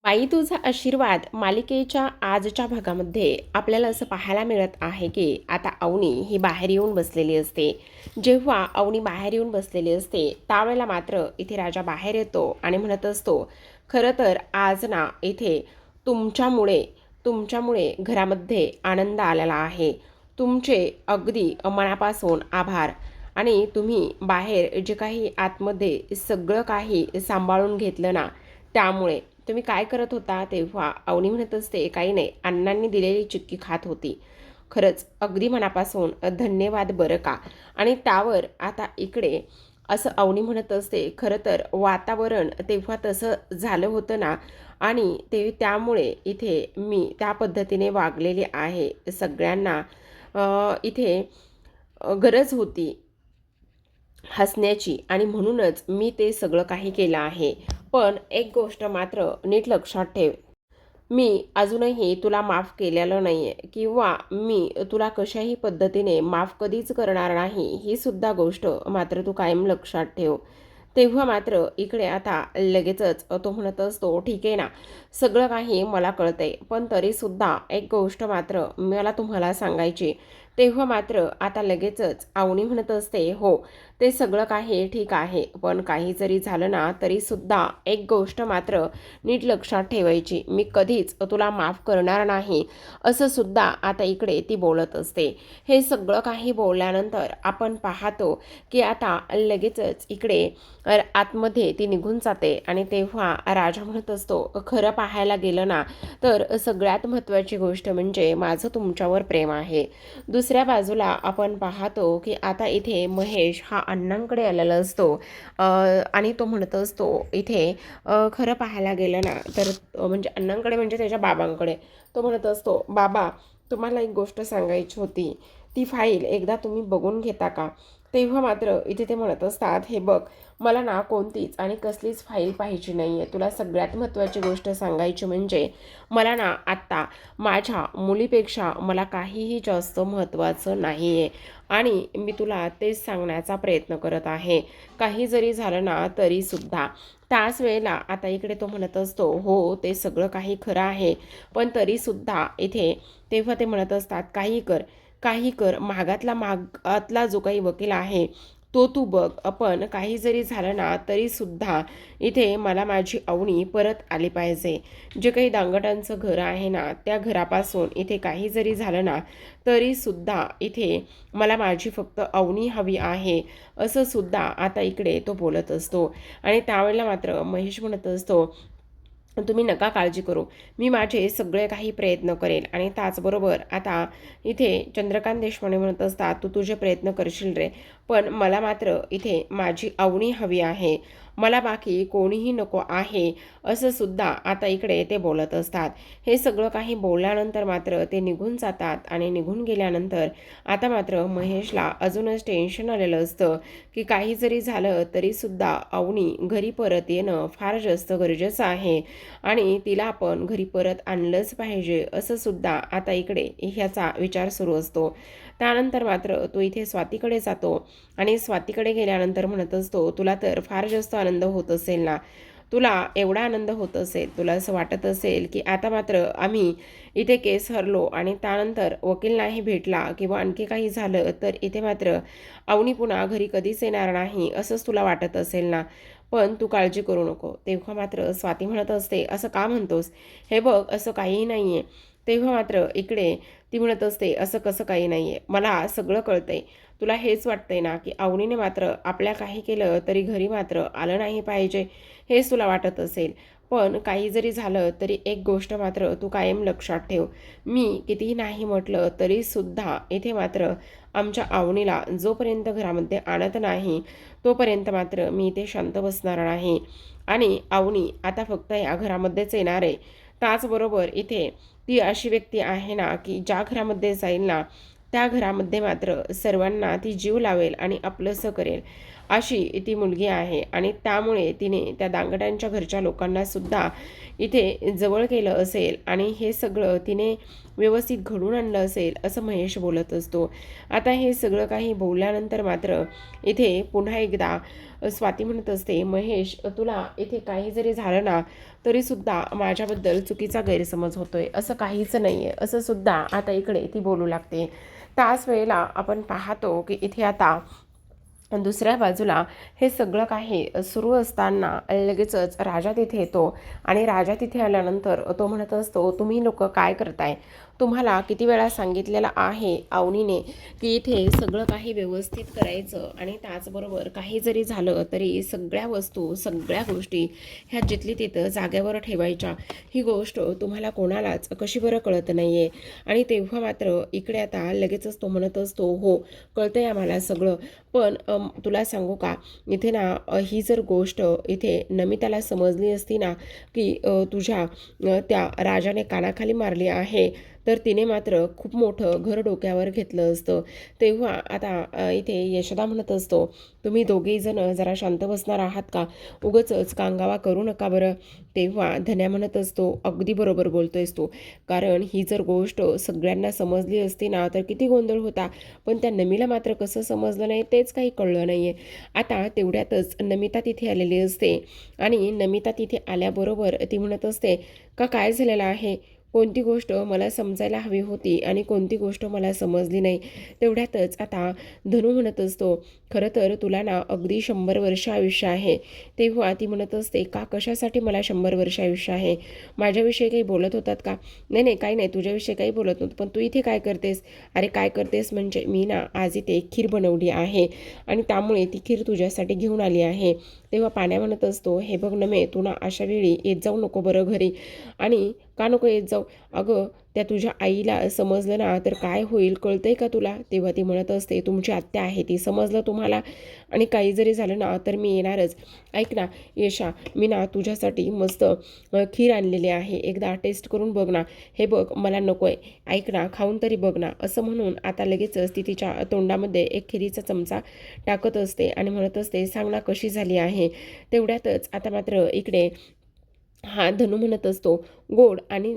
बाई तुझा आशीर्वाद मालिकेच्या आजच्या भागामध्ये आपल्याला असं पाहायला मिळत आहे की आता अवनी ही बाहेर येऊन बसलेली असते. जेव्हा अवनी बाहेर येऊन बसलेली असते त्यावेळेला मात्र इथे राजा बाहेर येतो आणि म्हणत असतो, खरं तर आज ना इथे तुमच्यामुळे तुमच्यामुळे घरामध्ये आनंद आलेला आहे. तुमचे अगदी मनापासून आभार. आणि तुम्ही बाहेर जे काही आतमध्ये सगळं काही सांभाळून घेतलं ना, त्यामुळे तुम्ही काय करत होता तेव्हा अवनी म्हणत असते, काही नाही, अण्णांनी दिलेली चिक्की खात होती. खरंच अगदी मनापासून धन्यवाद बरं का. आणि त्यावर आता इकडे असं अवनी म्हणत असते, खरं तर वातावरण तेव्हा तसं झालं होतं ना, आणि ते त्यामुळे इथे मी त्या पद्धतीने वागलेली आहे. सगळ्यांना इथे गरज होती हसण्याची आणि म्हणूनच मी ते सगळं काही केलं आहे. पण एक गोष्ट मात्र नीट लक्षात ठेव, मी अजूनही तुला माफ केलेलं नाही आहे किंवा मी तुला कशाही पद्धतीने माफ कधीच करणार नाही, ही सुद्धा गोष्ट मात्र तू कायम लक्षात ठेव. तेव्हा मात्र इकडे आता लगेचच तो म्हणत असतो, ठीक आहे ना, सगळं काही मला कळतंय, पण तरीसुद्धा एक गोष्ट मात्र मला तुम्हाला सांगायची. तेव्हा मात्र आता लगेचच अवनी म्हणत असते, हो, ते सगळं काही ठीक आहे, पण काही जरी झालं ना तरीसुद्धा एक गोष्ट मात्र नीट लक्षात ठेवायची, मी कधीच तुला माफ करणार नाही, असं सुद्धा आता इकडे ती बोलत असते. हे सगळं काही बोलल्यानंतर आपण पाहतो की आता लगेचच इकडे आतमध्ये ती निघून जाते. आणि तेव्हा राजा म्हणत असतो, खरं पाहायला गेलं ना तर सगळ्यात महत्त्वाची गोष्ट म्हणजे माझं तुमच्यावर प्रेम आहे. दुसऱ्या बाजूला आपण पाहतो की आता इथे महेश हा अण्णांकडे आलेला असतो आणि तो म्हणत असतो इथे खरं पाहायला गेलं ना तर म्हणजे अण्णांकडे म्हणजे त्याच्या बाबांकडे तो म्हणत असतो, बाबा, तुम्हाला एक गोष्ट सांगायची होती, ती फाईल एकदा तुम्ही बघून घेता का? तेव्हा मात्र इथे ते म्हणत असतात, हे बघ, मला ना कोणतीच आणि कसलीच फाईल पाहिजे नाही आहे. तुला सगळ्यात महत्त्वाची गोष्ट सांगायची म्हणजे मला ना आत्ता माझ्या मुलीपेक्षा मला काहीही जास्त महत्त्वाचं नाही आहे. आणि मी तुला तेच सांगण्याचा प्रयत्न करत आहे. काही जरी झालं ना तरीसुद्धा. त्याच वेळेला आता इकडे तो म्हणत असतो, हो, ते सगळं काही खरं आहे, पण तरीसुद्धा इथे तेव्हा ते म्हणत असतात, काही कर, काही कर, मागातला जो काही वकील आहे तो तू बघ, पण काही जरी झालं ना तरीसुद्धा इथे मला माझी अवनी परत आली पाहिजे. जे काही दांगटांचं घर आहे ना त्या घरापासून इथे काही जरी झालं ना तरीसुद्धा इथे मला माझी फक्त अवनी हवी आहे, असं सुद्धा आता इकडे तो बोलत असतो. आणि त्यावेळेला मात्र महेश म्हणत असतो, तुम्ही नका काळजी करू, मी माझे सगळे काही प्रयत्न करेल. आणि त्याचबरोबर आता इथे चंद्रकांत देशपांडे म्हणत असतात, तू तुझे प्रयत्न करशील रे, पण मला मात्र इथे माझी अवनी हवी आहे, मला बाकी कोणीही नको आहे, असं सुद्धा आता इकडे ते बोलत असतात. हे सगळं काही बोलल्यानंतर मात्र ते निघून जातात. आणि निघून गेल्यानंतर आता मात्र महेशला अजूनच टेन्शन आलेलं असतं की काही जरी झालं तरीसुद्धा अवनी घरी परत येणं फार जास्त गरजेचं आहे आणि तिला आपण घरी परत आणलंच पाहिजे, असं सुद्धा आता इकडे ह्याचा विचार सुरू असतो. त्यानंतर मात्र तो इथे स्वातीकडे जातो आणि स्वातीकडे गेल्यानंतर म्हणत असतो, तुला तर फार जास्त आनंद होत असेल ना, तुला एवढा आनंद होत असेल, तुला असं वाटत असेल की आता मात्र आम्ही इथे केस हरलो आणि त्यानंतर वकील नाही भेटला किंवा आणखी काही झालं तर इथे मात्र अवनी पुन्हा घरी कधीच येणार नाही, असंच तुला वाटत असेल ना, पण तू काळजी करू नको. तेव्हा मात्र स्वाती म्हणत असते, असं का म्हणतोस? हे बघ, असं काहीही नाही आहे. तेव्हा मात्र इकडे ती म्हणत असते, असं कसं काही नाही आहे, मला सगळं कळतंय. तुला हेच वाटतंय ना की अवनीने मात्र आपल्या काही केलं तरी घरी मात्र आलं नाही पाहिजे, हेच तुला वाटत असेल. पण काही जरी झालं तरी एक गोष्ट मात्र तू कायम लक्षात ठेव, मी कितीही नाही म्हटलं तरीसुद्धा इथे मात्र आमच्या अवनीला जोपर्यंत घरामध्ये आणत नाही तोपर्यंत मात्र मी इथे शांत बसणार नाही. आणि अवनी आता फक्त या घरामध्येच येणार आहे. त्याचबरोबर इथे ती अशी व्यक्ती आहे ना की ज्या घरामध्ये जाईल ना त्या घरामध्ये मात्र सर्वांना ती जीव लावेल आणि आपलंसं करेल. अशी ती मुलगी आहे आणि त्यामुळे तिने त्या दांगड्यांच्या घरच्या लोकांना सुद्धा इथे जवळ केलं असेल आणि हे सगळं तिने व्यवस्थित घडून आणलं असेल असं महेश बोलत असतो. आता हे सगळं काही बोलल्यानंतर मात्र इथे पुन्हा एकदा स्वाती म्हणत असते, महेश तुला इथे काही जरी झालं ना तरीसुद्धा माझ्याबद्दल चुकीचा गैरसमज होतोय, असं काहीच नाही आहे असं सुद्धा आता इकडे ती बोलू लागते. त्याच वेळेला आपण पाहतो की इथे आता दुसऱ्या बाजूला हे सगळं काही सुरू असताना लगेचच राजा तिथे येतो आणि राजा तिथे आल्यानंतर तो म्हणत असतो, तुम्ही लोक काय करताय? तुम्हाला किती वेळा सांगितलेलं आहे अवनीने की इथे सगळं काही व्यवस्थित करायचं आणि त्याचबरोबर काही जरी झालं तरी सगळ्या वस्तू सगळ्या गोष्टी ह्या जिथली तिथं जागेवर ठेवायच्या. ही गोष्ट तुम्हाला कोणालाच कशी बरं कळत नाही आहे. आणि तेव्हा मात्र इकडे आता लगेचच तो म्हणत असतो, हो कळतंय आम्हाला सगळं, पण तुला सांगू का इथे ना ही जर गोष्ट इथे नमिताला समजली असती ना की तुझ्या त्या राजाने कानाखाली मारली आहे तर तिने मात्र खूप मोठं घर डोक्यावर घेतलं असतं. तेव्हा आता इथे यशोदा म्हणत असतो, तुम्ही दोघेही जण जरा शांत बसणार आहात का? उगाचच कांगावा करू नका बरं. तेव्हा धन्या म्हणत असतो, अगदी बरोबर बोलतोयस तू, कारण ही जर गोष्ट सगळ्यांना समजली असती ना तर किती गोंधळ होता, पण त्या नमीला मात्र कसं समजलं नाही तेच काही कळलं नाही आहे. आता तेवढ्यातच नमिता तिथे आलेली असते आणि नमिता तिथे आल्याबरोबर ती म्हणत असते, का काय झालेलं आहे? कोणती गोष्ट मला समजायला हवी होती आणि कोणती गोष्ट मला समजली नाही. तेवढ्यातच आता धनू म्हणत असतो, खरं तर तुला ना अगदी 100 वर्ष आयुष्य आहे. तेव्हा ती म्हणत असते, का कशासाठी मला 100 वर्ष आयुष्य आहे? माझ्याविषयी काही बोलत होतात का? नाही नाही काही नाही, तुझ्याविषयी काही बोलत नव्हतं, पण तू इथे काय करतेस? अरे काय करतेस म्हणजे मी ना आज इथे खीर बनवली आहे आणि त्यामुळे ती खीर तुझ्यासाठी घेऊन आली आहे. तेव्हा पाण्या म्हणत असतो, हे बघ नमे, तू ना अशा वेळी येत जाऊ नको बरं घरी. आणि का नको येत जाऊ? अगं त्या तुझ्या आईला समजलं ना तर काय होईल कळतंय का तुला? तेव्हा ती म्हणत असते, तुमची आत्या आहे ती, समजलं तुम्हाला? आणि काही जरी झालं ना तर मी येणारच. ऐक ना यशा, मी ना तुझ्यासाठी मस्त खीर आणलेली आहे, एकदा टेस्ट करून बघ ना. हे बघ मला नको आहे, ऐक ना खाऊन तरी बघ ना. असं म्हणून आता लगेचच ती तिच्या तोंडामध्ये एक खिरीचा चमचा टाकत असते आणि म्हणत असते, सांग ना कशी झाली आहे? तेवढ्यातच आता मात्र इकडे हा धनू म्हणत असतो, गोड आणि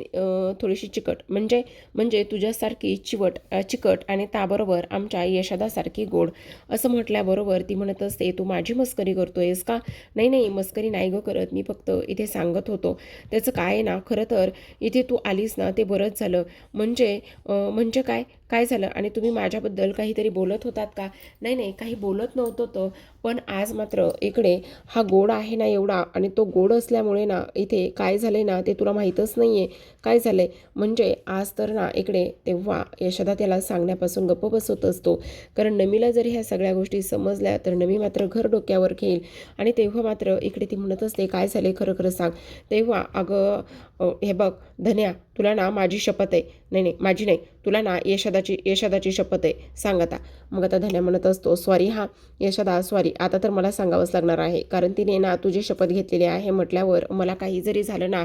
थोडीशी चिकट, म्हणजे म्हणजे तुझ्यासारखी चिकट आणि त्याबरोबर आमच्या यशोदासारखी गोड. असं म्हटल्याबरोबर ती म्हणत असते, तू माझी मस्करी करतोयस का? नाही नाही मस्करी नाही गं करत, मी फक्त इथे सांगत होतो. त्याचं काय आहे ना, खरं तर इथे तू आलीस ना ते बरंच झालं. म्हणजे काय काय झालं? आणि तुम्ही माझ्याबद्दल काहीतरी बोलत होतात का? नाही नाही काही बोलत नव्हतं तर, पण आज मात्र इकडे हा गोड आहे ना एवढा, आणि तो गोड असल्यामुळे ना इथे काय झालंय ना ते तुला माहीतच नाही आहे. काय झालंय म्हणजे आज तर ना इकडे तेव्हा यशोदा त्याला सांगण्यापासून गप्प बसवत असतो, कारण नमीला जर ह्या सगळ्या गोष्टी समजल्या तर नमी मात्र घर डोक्यावर घेईल. आणि तेव्हा मात्र इकडे ती म्हणत असते, काय झाले खरं खरं सांग. तेव्हा अगं हे बघ धन्या, तुला ना माझी शपथ आहे. नाही नाही माझी नाही, तुला ना यशोदाची शपथ आहे, सांग आता. मग आता धन्या म्हणत असतो, सॉरी हा यशोदा, सॉरी, आता तर मला सांगावंच लागणार आहे, कारण तिने ना तुझी शपथ घेतलेली आहे म्हटल्यावर मला काही जरी झालं ना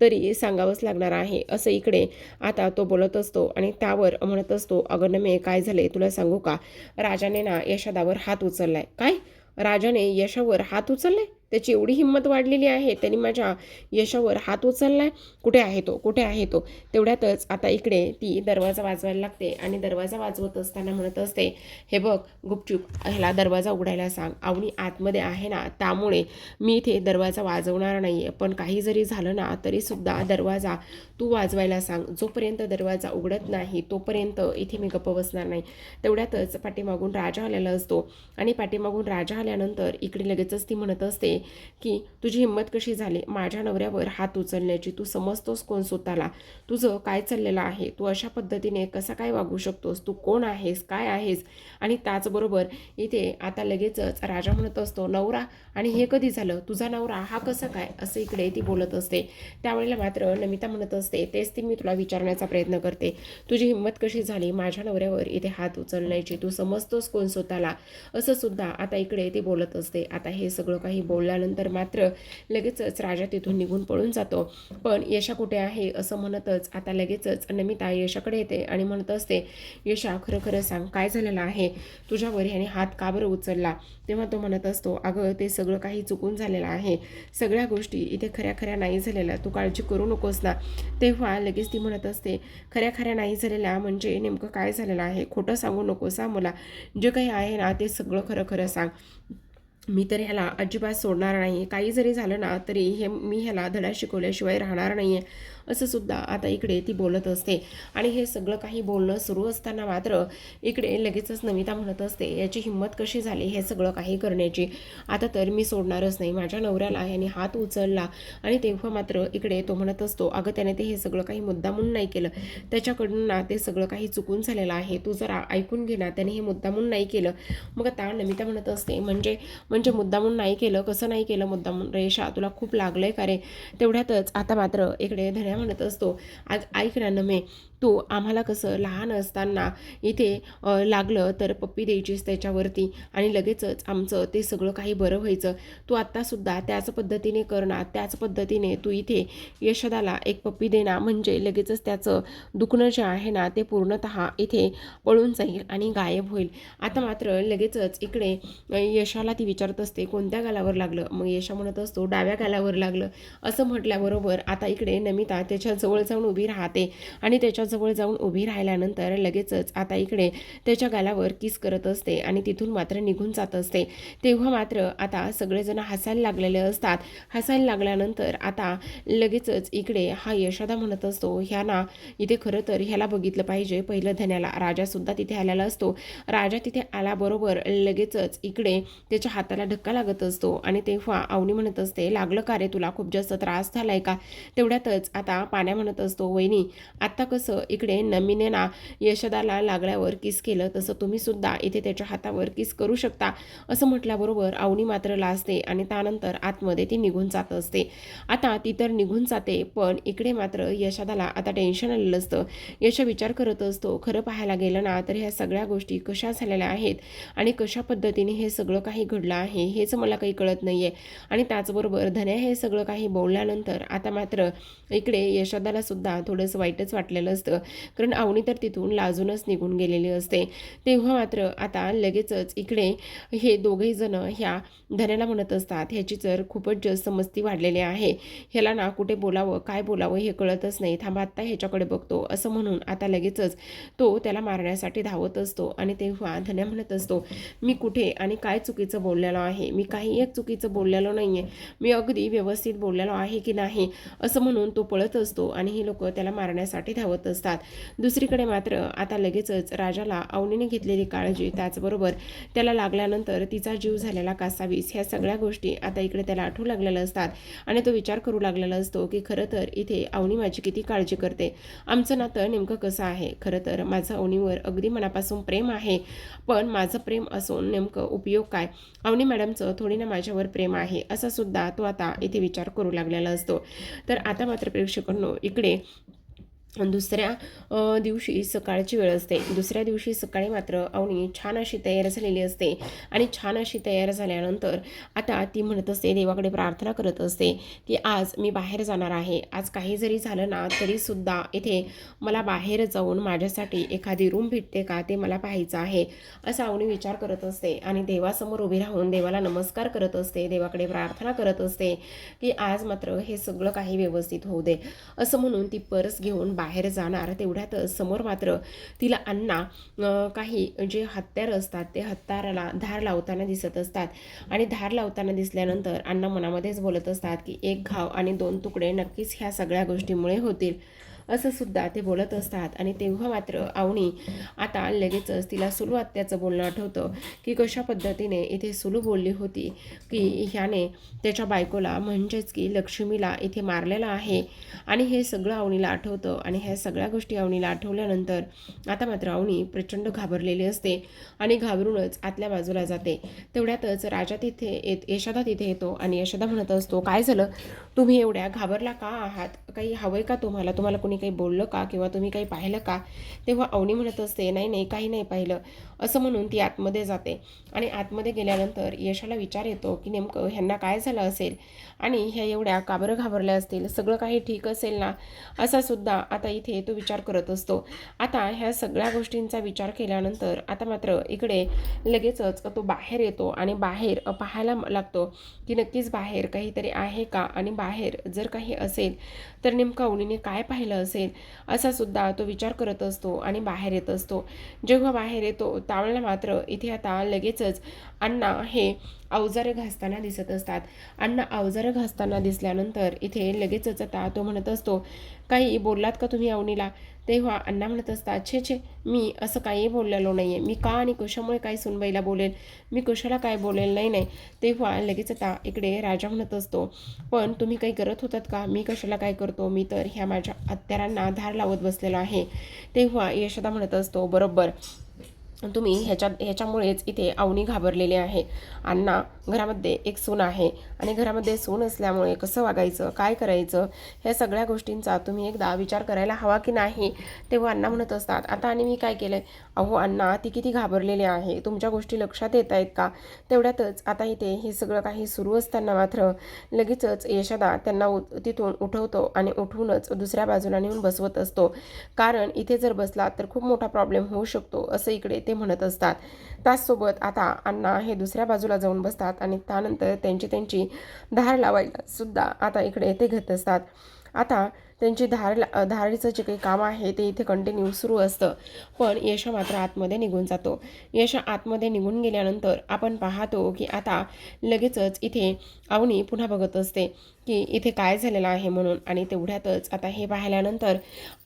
तरी सांगावंच लागणार आहे. असं इकडे आता तो बोलत असतो आणि त्यावर म्हणत असतो, अगं नमे काय झाले तुला सांगू का? राजाने ना यशोदावर हात उचललाय. काय? राजाने यशावर हात उचललाय? त्याची एवढी हिंमत वाढलेली आहे, त्यांनी माझ्या यशावर हात उचललाय? कुठे आहे तो? कुठे आहे तो? तेवढ्यातच आता इकडे ती दरवाजा वाजवायला लागते आणि दरवाजा वाजवत असताना म्हणत असते, हे बघ गुपचूप ह्याला दरवाजा उघडायला सांग. अवनी आतमध्ये आहे ना, त्यामुळे मी इथे दरवाजा वाजवणार नाही आहे, पण काही जरी झालं ना तरीसुद्धा दरवाजा तू वाजवायला सांग. जोपर्यंत दरवाजा उघडत नाही तोपर्यंत इथे मी गप्प बसणार नाही. तेवढ्यातच पाठीमागून राजा आलेला असतो आणि पाठीमागून राजा आल्यानंतर इकडे लगेचच ती म्हणत असते की तुझी हिंमत कशी झाली माझ्या नवऱ्यावर हात उचलण्याची? तू समजतोस कोण स्वतःला? तुझं काय चाललेलं आहे? तू अशा पद्धतीने कसा काय वागू शकतोस? तू कोण आहेस? काय आहेस? आणि त्याचबरोबर इथे आता लगेचच राजा म्हणत असतो, नवरा? आणि हे कधी झालं? तुझा नवरा हा कसा काय? असं इकडे ती बोलत असते. त्यावेळेला मात्र नमिता म्हणत असते, तेच ती मी तुला विचारण्याचा प्रयत्न करते, तुझी हिंमत कशी झाली माझ्या नवऱ्यावर इथे हात उचलण्याची? तू समजतोस कोण स्वतःला? असं सुद्धा आता इकडे ती बोलत असते. आता हे सगळं काही बोलल्या बोलल्यानंतर मात्र लगेचच राजा तिथून निघून पळून जातो. पण यशा कुठे आहे असं म्हणतच आता लगेचच नमिता यशाकडे येते आणि म्हणत असते, यशा खरं खरं सांग काय झालेलं आहे, तुझ्यावर ह्याने हात का बरं उचलला. तेव्हा तो म्हणत असतो, अगं ते सगळं काही चुकून झालेलं आहे, सगळ्या गोष्टी इथे खऱ्या खऱ्या नाही झालेल्या, तू काळजी करू नकोस ना. तेव्हा लगेच ती म्हणत असते, खऱ्या खऱ्या नाही झालेल्या म्हणजे नेमकं काय झालेलं आहे, खोटं सांगू नकोस मला, जे काही आहे ना ते सगळं खरं खरं सांग. मी तर ह्याला अजिबात सोडणार नाही, काही जरी झालं ना तरी मी ह्याला धडा शिकवल्याशिवाय राहणार नाही आहे, असं सुद्धा आता इकडे ती बोलत असते. आणि हे सगळं काही बोलणं सुरू असताना मात्र इकडे लगेचच नमिता म्हणत असते, याची हिंमत कशी झाली हे सगळं काही करण्याची, आता तर मी सोडणारच नाही. माझ्या नवऱ्याला याने हात उचलला आणि तेव्हा मात्र इकडे तो म्हणत असतो, अगं त्याने ते हे सगळं काही मुद्दामून नाही केलं, त्याच्याकडून ना ते सगळं काही चुकून झालेलं आहे, तू जरा ऐकून घे ना, त्याने हे मुद्दामून नाही केलं. मग आता नमिता म्हणत असते, म्हणजे मुद्दामून नाही केलं, कसं नाही केलं मुद्दामून, रेषा तुला खूप लागलंय का रे. तेवढ्यातच आता मात्र इकडे धन्या म्हणत असतो, आज ऐक ना नमे, तू आम्हाला कसं लहान असताना इथे लागलं तर पप्पी द्यायचीस त्याच्यावरती आणि लगेचच आमचं ते सगळं काही बरं व्हायचं, तू आत्तासुद्धा त्याच पद्धतीने कर ना, त्याच पद्धतीने तू इथे यशोदाला एक पप्पी दे ना, म्हणजे लगेचच त्याचं दुखणं जे आहे ना ते पूर्णतः इथे पळून जाईल आणि गायब होईल. आता मात्र लगेचच इकडे यशाला ती विचारत असते, कोणत्या गालावर लागलं. मग यशा म्हणत असतो, डाव्या गालावर लागलं. असं म्हटल्याबरोबर आता इकडे नमिता त्याच्याजवळ जाऊन उभी राहते आणि त्याच्याजवळ जाऊन उभी राहिल्यानंतर लगेचच आता इकडे त्याच्या गालावर किस करत असते आणि तिथून मात्र निघून जात असते. तेव्हा मात्र आता सगळेजण हसायला लागलेले असतात. हसायला लागल्यानंतर आता लगेचच इकडे हा यशोदा म्हणत असतो, ह्या ना इथे खरं तर ह्याला बघितलं पाहिजे पहिलं धन्याला. राजासुद्धा तिथे आलेला असतो. राजा तिथे आल्याबरोबर लगेचच इकडे त्याच्या हाताला धक्का लागत असतो आणि तेव्हा अवनी म्हणत असते, लागलं का रे तुला, खूप जास्त त्रास झालाय का. तेवढ्यातच आता पाण्या म्हणत असतो, वहिनी आत्ता कसं इकडे नमीने ना यशोदाला लागल्यावर किस केलं तसं तुम्ही सुद्धा इथे त्याच्या हातावर किस करू शकता. असं म्हटल्याबरोबर अवनी मात्र लाजते आणि त्यानंतर आतमध्ये ती निघून जात असते. आता ती तर निघून जाते, पण इकडे मात्र यशोदाला आता टेन्शन आलेलं असतं. यश विचार करत असतो, खरं पाहायला गेलं ना तर ह्या सगळ्या गोष्टी कशा झालेल्या आहेत आणि कशा पद्धतीने हे सगळं काही घडलं आहे हेच मला काही कळत नाही आहे. आणि त्याचबरोबर धन्या हे सगळं काही बोलल्यानंतर आता मात्र इकडे यशोदाला सुद्धा थोडंसं वाईटच वाटलेलं असतं, कारण अवनी तर तिथून लाजूनच निघून गेलेली असते. तेव्हा मात्र आता लगेचच इकडे हे दोघेही जण ह्या धन्याला म्हणत असतात, ह्याची तर खूपच जास्त मस्ती वाढलेली आहे, ह्याला ना कुठे बोलावं काय बोलावं हे कळतच नाही, थांबा आत्ता ह्याच्याकडे बघतो. असं म्हणून आता लगेचच तो त्याला मारण्यासाठी धावत असतो आणि तेव्हा धन्या म्हणत असतो, मी कुठे आणि काय चुकीचं बोललेलो आहे, मी काही एक चुकीचं बोललेलो नाही आहे, मी अगदी व्यवस्थित बोललेलो आहे की नाही. असं म्हणून तो पळत असतो आणि ही लोक त्याला मारण्यासाठी धावत असतात. दुसरीकडे मात्र आता लगेचच राजाला अवनीने घेतलेली काळजी, त्याचबरोबर त्याला लागल्यानंतर तिचा जीव झालेला कासावीस, ह्या सगळ्या गोष्टी आता इकडे त्याला आठवू लागलेल्या असतात आणि तो विचार करू लागलेला असतो की खरं तर इथे अवनी माझी किती काळजी करते, आमचं नातं नेमकं कसं आहे. खरं तर माझं अवनीवर अगदी मनापासून प्रेम आहे, पण माझं प्रेम असून नेमकं उपयोग काय, अवनी मॅडमचं थोडी ना माझ्यावर प्रेम आहे, असा सुद्धा तो आता इथे विचार करू लागलेला असतो. तर आता मात्र प्रेक्षकांनो इकडे दुसऱ्या दिवशी सकाळची वेळ असते. दुसऱ्या दिवशी सकाळी मात्र अवनी छान अशी तयार झालेली असते आणि छान अशी तयार झाल्यानंतर आता ती म्हणत असते, देवाकडे प्रार्थना करत असते की आज मी बाहेर जाणार आहे, आज काही जरी झालं ना तरीसुद्धा इथे मला बाहेर जाऊन माझ्यासाठी एखादी रूम भेटते का ते मला पाहायचं आहे, असा अवनी विचार करत असते आणि देवासमोर उभी राहून देवाला नमस्कार करत असते, देवाकडे प्रार्थना करत असते की आज मात्र हे सगळं काही व्यवस्थित होऊ दे. असं म्हणून ती पर्स घेऊन बाहेर जाणार. तेवढ्यातच समोर मात्र तिला अण्णा काही जे हत्यार असतात ते हत्याराला धार लावताना दिसत असतात आणि धार लावताना दिसल्यानंतर अण्णा मनामध्येच बोलत असतात की एक घाव आणि 2 तुकडे नक्कीच ह्या सगळ्या गोष्टीमुळे होतील, असं सुद्धा ते बोलत असतात. आणि तेव्हा मात्र अवनी आता लगेचच तिला सुलू आत्याचं बोलणं आठवतं की कशा पद्धतीने इथे सुलू बोलली होती की ह्याने त्याच्या बायकोला म्हणजेच की लक्ष्मीला इथे मारलेलं आहे. आणि हे सगळं अवनीला आठवतं आणि ह्या सगळ्या गोष्टी अवनीला आठवल्यानंतर आता मात्र अवनी प्रचंड घाबरलेली असते आणि घाबरूनच आतल्या बाजूला जाते. तेवढ्यातच राजा तिथे यशोदा तिथे येतो आणि यशोदा म्हणत असतो, काय झालं, तुम्ही एवढ्या घाबरला का आहात? काही हवंय का तुम्हाला? तुम्हाला कोणी काही बोललं का? किंवा तुम्ही काही पाहिलं का? तेव्हा अवनी म्हणत असते, नाही नाही, काही नाही पाहिलं, असं म्हणून ती आतमध्ये जाते. आणि आतमध्ये गेल्यानंतर यशाला विचार येतो की नेमकं ह्यांना काय झालं असेल आणि ह्या एवढ्या का बरं घाबरल्या असतील, सगळं काही ठीक असेल ना, असा सुद्धा आता इथे तो विचार करत असतो. आता ह्या सगळ्या गोष्टींचा विचार केल्यानंतर आता मात्र इकडे लगेचच तो बाहेर येतो आणि बाहेर पाहायला लागतो की नक्कीच बाहेर काहीतरी आहे का, आणि बाहेर जर काही असेल तर नेमका अवनीने काय पाहिलं असेल, असा सुद्धा तो विचार करत असतो आणि बाहेर येत असतो. जेव्हा बाहेर येतो त्यावेळेला मात्र इथे आता लगेचच अण्णा हे अवजारे घासताना दिसत असतात. अण्णा अवजारे घासताना दिसल्यानंतर इथे लगेचच आता तो म्हणत असतो, काही बोललात का तुम्ही अवनीला? तेव्हा अण्णा म्हणत असतात, छे छे, मी असं काही बोललेलो नाही आहे. मी का आणि कशामुळे काय सुनबाईला बोलेल? मी कशाला काय बोलेल? नाही नाही. तेव्हा लगेच आता इकडे राजा म्हणत असतो, पण तुम्ही काही करत होतात का? मी कशाला काय करतो? मी तर ह्या माझ्या हत्यारांना धार लावत बसलेलो आहे. तेव्हा यशोदा म्हणत असतो, बरोबर, तुम्ही ह्याच्यामुळेच इथे अवनी घाबरलेले आहे. अण्णा, घरामध्ये एक सून आहे आणि घरामध्ये सून असल्यामुळे कसं वागायचं, काय करायचं, ह्या सगळ्या गोष्टींचा तुम्ही एकदा विचार करायला हवा की नाही? तेव्हा अण्णा म्हणत असतात, आता आणि मी काय केलंय? अहो अण्णा, ती किती घाबरलेली आहे, तुमच्या गोष्टी लक्षात येत आहेत का? तेवढ्यातच आता इथे हे सगळं काही सुरू असताना मात्र लगेचच यशोदा त्यांना तिथून उठवतो आणि उठवूनच दुसऱ्या बाजूला नेऊन बसवत असतो. कारण इथे जर बसला तर खूप मोठा प्रॉब्लेम होऊ शकतो, असं इकडे ते म्हणत असतात. त्याचसोबत आता अण्णा हे दुसऱ्या बाजूला जाऊन बसतात आणि त्यानंतर त्यांची धार लावायला सुद्धा आता इकडे ते घेत असतात. आता त्यांची धारीचं जे काही काम आहे ते इथे कंटिन्यू सुरू असतं. पण यश मात्र आतमध्ये निघून जातो. यश आतमध्ये निघून गेल्यानंतर आपण पाहतो की आता लगेचच इथे अवनी पुन्हा बघत असते की इथे काय झालेलं आहे म्हणून. आणि तेवढ्यातच आता हे पाहिल्यानंतर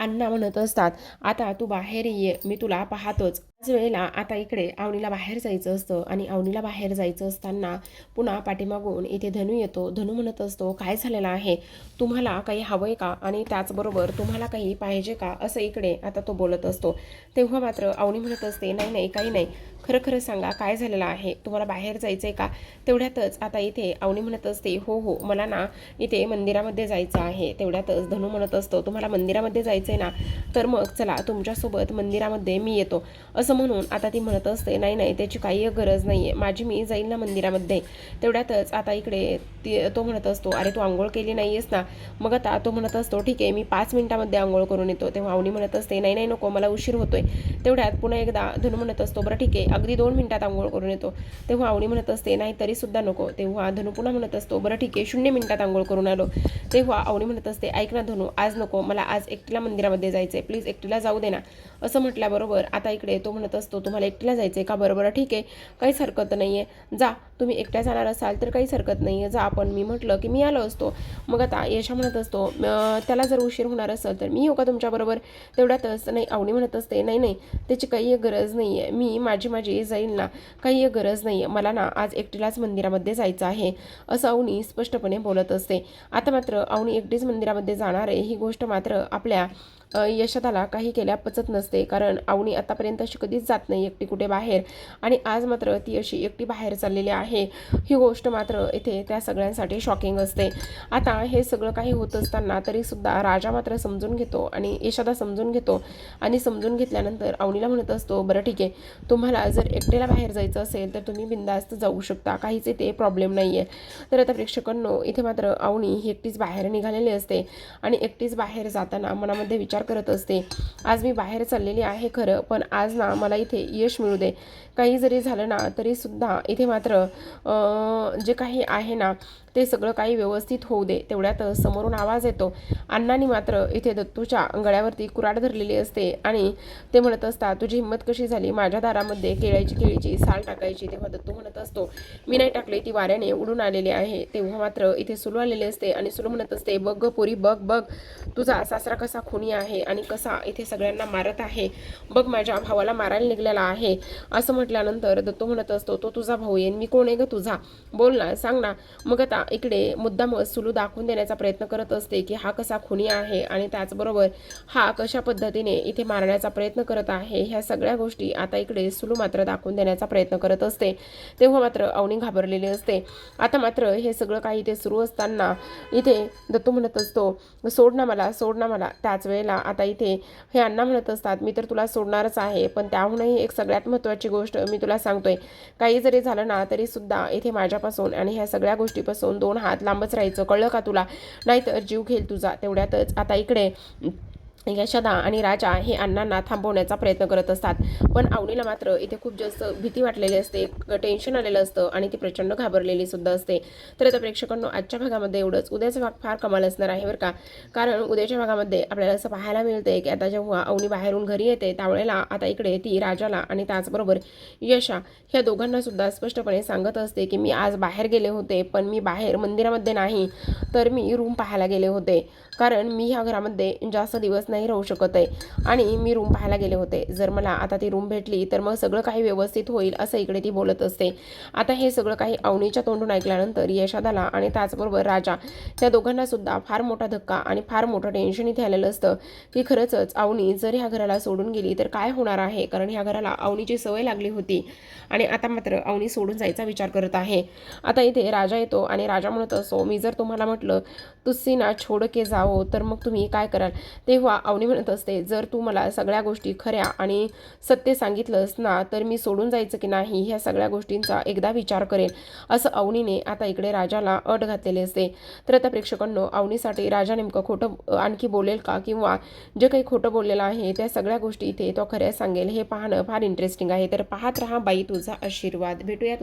अण्णा म्हणत असतात, आता तू बाहेर ये, मी तुला पाहतोच. त्याच वेळेला आता इकडे अवनीला बाहेर जायचं असतं आणि अवनीला बाहेर जायचं असताना पुन्हा पाठीमागून इथे धनू येतो. धनू म्हणत असतो, काय झालेलं आहे? तुम्हाला काही हवंय का? आणि त्याचबरोबर तुम्हाला काही पाहिजे का? असं इकडे आता तो बोलत असतो. तेव्हा मात्र अवनी म्हणत असते, नाही नाही, काही नाही, खरं खरं सांगा, काय झालेलं आहे? तुम्हाला बाहेर जायचं आहे का? तेवढ्यातच आता इथे अवनी म्हणत असते, हो हो, मला ना इथे मंदिरामध्ये जायचं आहे. तेवढ्यातच धनू म्हणत असतो, तुम्हाला मंदिरामध्ये जायचं आहे ना, तर मग चला तुमच्यासोबत मंदिरामध्ये मी येतो, असं म्हणून आता ती म्हणत असते, नाही नाही, त्याची काही गरज नाही आहे, माझी मी जाईल ना मंदिरामध्ये. तेवढ्यातच आता इकडे तो म्हणत असतो, अरे तू आंघोळ केली नाही आहेस ना? मग आता तो म्हणत असतो, ठीक आहे, मी 5 मिनिटामध्ये आंघोळ करून येतो. तेव्हा अवनी म्हणत असते, नाही नाही, नको, मला उशीर होतोय. तेवढ्यात पुन्हा एकदा धनू म्हणत असतो, बरं ठीक आहे, अगदी 2 मिनिटात आंघोळ करून येतो. तेव्हा अवनी म्हणत असते, नाही तरी सुद्धा नको. तेव्हा धनू पुन्हा म्हणत असतो, बरं ठीक आहे, 0 मिनिटात आंघोळ करून आलो. तेव्हा अवनी म्हणत असते, ऐक ना धनू, आज नको, मला आज एकटीला मंदिरामध्ये जायचं आहे, प्लीज एकटीला जाऊ दे ना. असं म्हटल्याबरोबर आता इकडे तो म्हणत असतो, तुम्हाला एकटीला जायचं आहे का? बरोबर, ठीक आहे, काहीच हरकत नाही आहे, जा, तुम्ही एकट्या जाणार असाल तर काहीच हरकत नाही आहे, जा. आपण मी म्हटलं की मी आलो असतो. मग आता यशा म्हणत असतो, त्याला जर उशीर होणार असेल तर मी येऊ का तुमच्याबरोबर? तेवढ्यातच नाही, अवनी म्हणत असते, नाही नाही, त्याची काही गरज नाही आहे, मी माझी जाईल ना, काही गरज नाही आहे, मला ना आज एकटीलाच मंदिरामध्ये जायचं आहे, असं अवनी स्पष्टपणे बोलत असते. आता मात्र अवनी एकटीच मंदिरामध्ये जाणार आहे ही गोष्ट मात्र आपल्या यशोदाला काही केल्या पचत नसते. कारण अवनी आतापर्यंत अशी कधीच जात नाही एकटी कुठे बाहेर, आणि आज मात्र ती अशी एकटी बाहेर चाललेली आहे, ही गोष्ट मात्र इथे त्या सगळ्यांसाठी शॉकिंग असते. आता हे सगळं काही होत असताना तरीसुद्धा राजा मात्र समजून घेतो आणि यशोदा समजून घेतो. आणि समजून घेतल्यानंतर अवनीला म्हणत असतो, बरं ठीक आहे, तुम्हाला जर एकटेला बाहेर जायचं असेल तर तुम्ही बिंदास्त जाऊ शकता, काहीच इथे प्रॉब्लेम नाही आहे. तर आता प्रेक्षकांनो, इथे मात्र अवनी ही एकटीच बाहेर निघालेली असते आणि एकटीच बाहेर जाताना मनामध्ये विचार करत असते, आज मी बाहेर चाललेली आहे खरं, पण आज ना मला इथे यश मिळू दे. काही जरी झालं ना तरीसुद्धा इथे मात्र जे काही आहे ना ते सगळं काही व्यवस्थित होऊ दे. तेवढ्यात समोरून आवाज येतो. अण्णांनी मात्र इथे दत्तूच्या गळ्यावरती कुऱ्हाड धरलेली असते आणि ते म्हणत असतात, तुझी हिंमत कशी झाली माझ्या दारामध्ये केळीची साल टाकायची? तेव्हा दत्तू म्हणत असतो, मी नाही टाकली, ती वाऱ्याने उडून आलेली आहे. तेव्हा मात्र इथे सुलू आलेले असते आणि सुलू म्हणत असते, बघ पोरी, बघ बघ, तुझा सासरा कसा खुनी आहे. आहे आणि कसा इथे सगळ्यांना मारत आहे. बघ माझ्या भावाला मारायला निघालेला आहे. असं म्हटल्यानंतर दत्तू म्हणत असतो, तो तुझा भाऊ येईन, मी कोण आहे ग तुझा, बोल ना, सांग ना. मग आता इकडे मुद्दाम सुलू दाखवून देण्याचा प्रयत्न करत असते की हा कसा खुनी आहे आणि त्याचबरोबर हा कशा पद्धतीने इथे मारण्याचा प्रयत्न करत आहे. ह्या सगळ्या गोष्टी आता इकडे सुलू मात्र दाखवून देण्याचा प्रयत्न करत असते. तेव्हा मात्र अवनी घाबरलेली असते. आता मात्र हे सगळं काही इथे सुरू असताना इथे दत्तू म्हणत असतो, सोड ना मला, सोड ना मला. त्याच वेळेला आता इथे हे अण्णा म्हणत असतात, मी तर तुला सोडणारच आहे, पण त्याहूनही एक सगळ्यात महत्त्वाची गोष्ट मी तुला सांगतोय, काही जरी झालं ना तरी सुद्धा इथे माझ्यापासून आणि ह्या सगळ्या गोष्टीपासून 2 हात लांबच राहायचं, कळलं का तुला, नाहीतर जीव घेईल तुझा. तेवढ्यातच आता इकडे यशोदा आणि राजा हे अण्णांना थांबवण्याचा प्रयत्न करत असतात. पण अवनीला मात्र इथे खूप जास्त भीती वाटलेली असते, टेन्शन आलेलं असतं आणि ती प्रचंड घाबरलेली सुद्धा असते. तर आता प्रेक्षकांनो, आजच्या भागामध्ये एवढंच. उद्याचा भाग फार कमाल असणार आहे बरं का, कारण उद्याच्या भागामध्ये आपल्याला असं पाहायला मिळतंय की आता जेव्हा अवनी बाहेरून घरी येते त्यावेळेला आता इकडे ती राजाला आणि त्याचबरोबर यशा ह्या दोघांना सुद्धा स्पष्टपणे सांगत असते की मी आज बाहेर गेले होते, पण मी बाहेर मंदिरामध्ये नाही, तर मी रूम पाहायला गेले होते, कारण मी ह्या घरामध्ये जास्त दिवस नाही राहू शकत आहे आणि मी रूम पाहायला गेले होते. जर मला आता ती रूम भेटली तर मग सगळं काही व्यवस्थित होईल, असं इकडे ती बोलत असते. आता हे सगळं काही अवनीच्या तोंडून ऐकल्यानंतर यशोदाला आणि त्याचबरोबर राजा त्या दोघांना सुद्धा फार मोठा धक्का आणि फार मोठं टेन्शन इथे आलेलं असतं की खरंच अवनी जर ह्या घराला सोडून गेली तर काय होणार आहे, कारण ह्या घराला अवनीची सवय लागली होती आणि आता मात्र अवनी सोडून जायचा विचार करत आहे. आता इथे राजा येतो आणि राजा म्हणत असतो, मी जर तुम्हाला म्हटलं तुझी ना छोड के जाओ तर मग तुम्ही काय कराल. तेव्हा अवनी म्हणत असते, जर तू मला सगळ्या गोष्टी खऱ्या आणि सत्य सांगितलंस ना तर मी सोडून जायचं की नाही ह्या सगळ्या गोष्टींचा एकदा विचार करेन, असं अवनीने आता इकडे राजाला अट घातलेली असते. तर आता प्रेक्षकांनो, अवनीसाठी राजा नेमकं खोटं आणखी बोलेल का, किंवा जे काही खोटं बोललेलं आहे त्या सगळ्या गोष्टी इथे तो खऱ्या सांगेल, हे पाहणं फार इंटरेस्टिंग आहे. तर पाहत रहा बाई तुझा आशीर्वाद. भेटूयात